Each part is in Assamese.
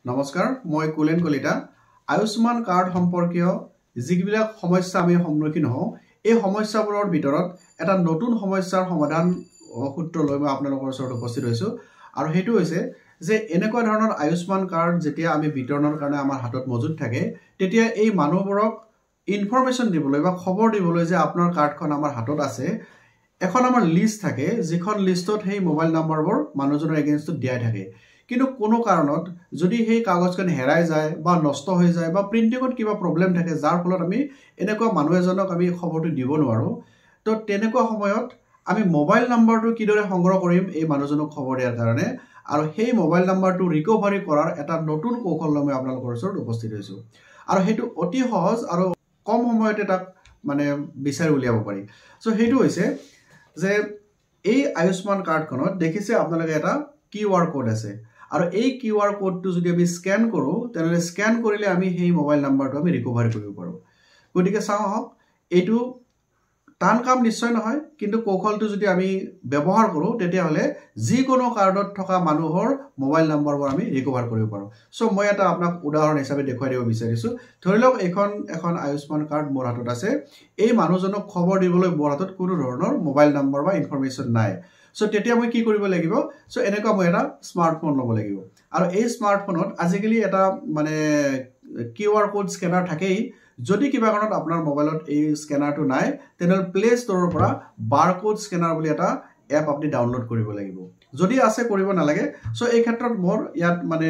নমস্কাৰ মই কুলেন কলিতা আয়ুষ্মান কাৰ্ড সম্পৰ্কীয় যিবিলাক সমস্যা আমি সন্মুখীন হওঁ এই সমস্যাবোৰৰ ভিতৰত এটা নতুন সমস্যাৰ সমাধান সূত্ৰ লৈ মই আপোনালোকৰ ওচৰত উপস্থিত হৈছো আৰু হেতু হৈছে যে এনেকুৱা ধৰণৰ আয়ুষ্মান কাৰ্ড যেতিয়া আমি বিতৰণৰ কাৰণে আমাৰ হাতত মজুত থাকে তেতিয়া এই মানুহবোৰক ইনফৰমেশন দিবলৈ বা খবৰ দিবলৈ যে আপোনাৰ কাৰ্ডখন আমাৰ হাতত আছে এখন আমাৰ লিষ্ট থাকে যিখন লিষ্টত সেই মোবাইল নাম্বাৰবোৰ মানুহজনৰ এগেইনষ্টত দিয়া থাকে কিন্তু কোনো কাৰণত যদি সেই কাগজখন হেৰাই যায় বা নষ্ট হৈ যায় বা প্ৰিন্টিংত কিবা প্ৰবলেম থাকে যাৰ ফলত আমি এনেকুৱা মানুহ এজনক আমি খবৰটো দিব নোৱাৰো তো তেনেকুৱা সময়ত আমি মোবাইল নাম্বাৰটো কিদৰে সংগ্ৰহ কৰিম এই মানুহজনক খবৰ দিয়াৰ কাৰণে আৰু সেই মোবাইল নাম্বাৰটো ৰিকভাৰি কৰাৰ এটা নতুন কৌশল লৈ মই আপোনালোকৰ ওচৰত উপস্থিত হৈছো আৰু হেতু অতি সহজ আৰু কম সময়তে তাক মানে বিচাৰি উলিয়াব পাৰি সো হেতু হৈছে যে এই আয়ুষ্মান কাৰ্ডখনত দেখিছে আপোনালোকে এটা কিউআৰ কোড আছে আৰু এই কিউআৰ কোডটো যদি আমি স্ক্যান কৰো তেনে স্ক্যান কৰিলে আমি সেই মোবাইল নাম্বাৰটো আমি ৰিকভাৰি কৰিব পাৰো গতিকে চাও হক এইটো টান কাম নিশ্চয় নহয় কিন্তু কৌশলটো যদি আমি ব্যৱহাৰ কৰো তেতিয়া হলে যি কোনো কাৰ্ডত থকা মানুহৰ মোবাইল নাম্বাৰবোৰ আমি ৰিকভাৰ কৰিব পাৰো সো মই এটা আপোনাক উদাহৰণ হিচাপে দেখুৱাই দিব বিচাৰিছো ধৰিলক এখন আয়ুষ্মান কাৰ্ড মোৰ হাতত আছে এই মানুহজনক খবৰ দিবলৈ মোৰ হাতত কোনো ধৰণৰ মোবাইল নাম্বাৰ বা ইনফৰমেশন নাই সো তেতিয়া মই কি কৰিব লাগিব সো এনেকুৱা মই এটা স্মাৰ্টফোন ল'ব লাগিব আৰু এই স্মাৰ্টফোনত আজিকালি এটা মানে কিউআৰ কোড স্ক্যানাৰ থাকেই যদি কিবা কাৰণত আপোনাৰ মোবাইলত এই স্ক্যানাৰটো নাই তেনে প্লে ষ্টৰৰ পৰা বাৰকোড স্ক্যানাৰ বুলি এটা এপ আপুনি ডাউনলোড কৰিব লাগিব যদি আছে কৰিব নালাগে সো এই ক্ষেত্ৰত মোৰ ইয়াত মানে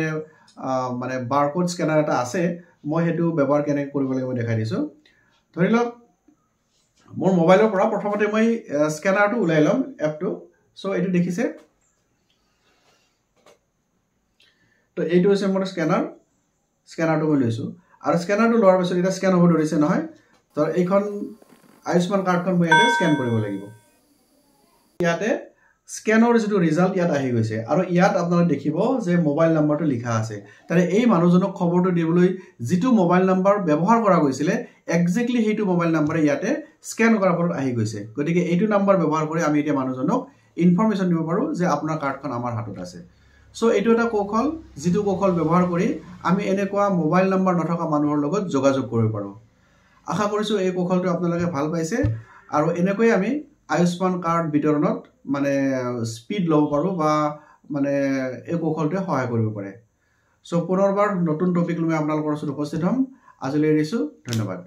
বাৰকোড স্ক্যানাৰ এটা আছে মই হেতু ব্যৱহাৰ কেনে কৰিব লাগিব দেখাই দিছো ধৰিলক মোৰ মোবাইলৰ পৰা প্ৰথমতে মই স্ক্যানাৰটো উলাই লম এপটো সো এইটো দেখিছে তো এইটো হৈছে মোৰ স্ক্যানাৰটো মই লৈছো আৰু স্ক্যানাৰটো লোৱাৰ পিছত এটা স্ক্যান হ'ব ধৰিছে নহয় তো এইখন আয়ুষ্মান কাৰ্ডখন মই ইয়াতে স্ক্যান কৰিব লাগিব ইয়াতে স্ক্যানৰ যেটো ৰিজাল্ট ইয়াত আহি গৈছে আৰু ইয়াত আপোনালোকে দেখিব যে মোবাইল নাম্বাৰটো লিখা আছে তাৰে এই মানুহজনক খবৰটো দিবলৈ যেটো মোবাইল নাম্বাৰ ব্যৱহাৰ কৰা গৈছিল এক্স্যাক্টলি হেতু মোবাইল নাম্বাৰ ইয়াতে স্ক্যান কৰাৰ ফলত আহি গৈছে গতিকে এইটো নাম্বাৰ ব্যৱহাৰ কৰি আমি এতিয়া মানুহজনক ইনফৰমেশন দিব পাৰো যে আপোনাৰ কাৰ্ডখন আমাৰ হাতত আছে সো এইটো এটা কৌশল যেটো কৌশল ব্যৱহাৰ কৰি আমি এনেকুৱা মোবাইল নাম্বাৰ নথকা মানুহৰ লগত যোগাযোগ কৰিব পাৰো আশা কৰিছো এই কৌশলটো আপোনালোকে ভাল পাইছে আৰু এনেকৈ আমি আয়ুষ্মান কাৰ্ড বিতৰণত মানে স্পিড লব পাৰো বা মানে এই কৌশলটোৱে সহায় কৰিব পাৰে সো পুনৰবাৰ নতুন টপিক লৈ আপোনালোকৰ ওচৰত উপস্থিত হ'ম আজিলৈ এৰিছো ধন্যবাদ